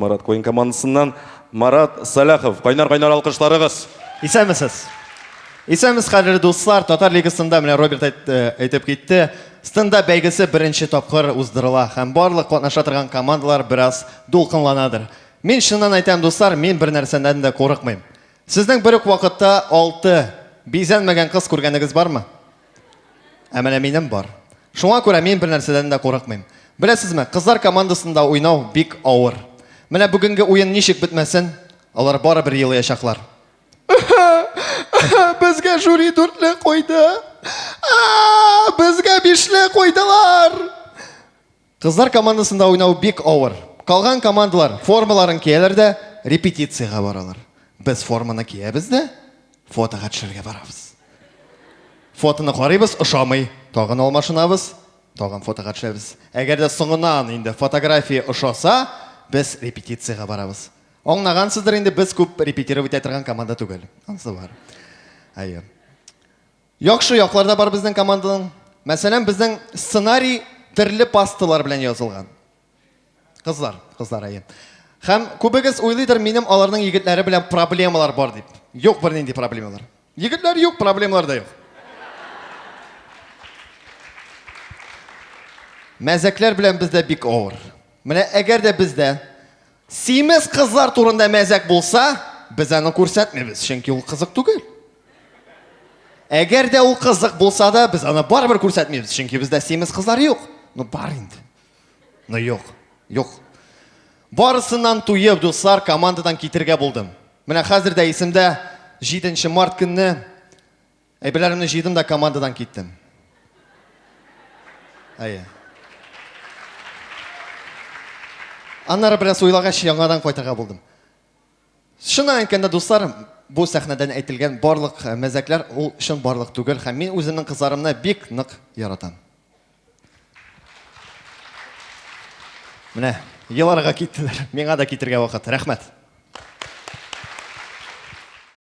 Марат Койын командасынан Марат Салахов. Қайнар-қайнар алқышларығыз. Исәмісіз. Исәміз қадірлі достар, Татар лигасында менә Роберт әйтеп кетті. Стында бәйгесі бірінші тапқыр уздырыла. Һәм барлық катнаша торган командалар біраз дулкынланадыр. Мен шыннан айтам достар, мен бір нәрсәдән дә қорықмайм. Сезнең бір үк вакытта 6 бизәнмәгән кыз күргәнегез бармы? Әмәлә минем бар. Шуңа күрә мен бір нәрсәдән дә қорықмайм. Беләсезме, кызлар командасында уйнау бик авыр. Менә бүгенге уен ничек бетмәсен, алар барыбер елаячаклар. Безгә жюри 4ле қойды. Безгә 5ле қойдылар. Кызлар командасында уйнау бик авыр. Калган командалар формаларын кияләр дә репетицияга баралар. Без форманы киябез дә фотога төшәргә барабыз. Фотоны карыйбыз, ошамый. Тагын алмашынабыз, тагын фотога төшәбез. Әгәр дә соңыннан инде фотография ошаса, без репетицияга барабыз. Аңлагансыздыр инде, без күп репетировать итәргән команда түгел. Анысы бар. Әйе. Яхшы якларда бар безнең команданың. Мәсәлән, безнең сценарий төрле пастылар белән язылган. Кызлар, әйе. Һәм күбегез уйлыйдыр, минем аларның егетләре белән проблемалар бар дип. Юк бер нинди проблемалар. Егетләр юк, проблемалар да юк. Мәзәкләр белән бездә бик авыр. Менә әгәр дә бездә симез кызлар турында мәзәк булса, без аны күрсәтмәбез, чөнки ул кызык түгел. Әгәр дә ул кызык булса да, без аны барыбер күрсәтмәбез, чөнки бездә симез кызлар юк. Ну бар инде. Ну юк. Барысыннан туеп, дуслар, командадан китергә булдым. Менә хәзер дә исемдә 7 март көнне әйберләремне җыйдым да командадан киттем. Әйе. Аннары бераз уйлагач, яңадан кайтырга булдым. Шуны әйткәндә, дуслар, бу сәхнәдән әйтелгән барлык мәзәкләр ул чын барлык түгел, һәм мин үземнең кызларымны бик нык яратам. Менә еларга киттеләр. Миңа да китергә вакыт. Рәхмәт.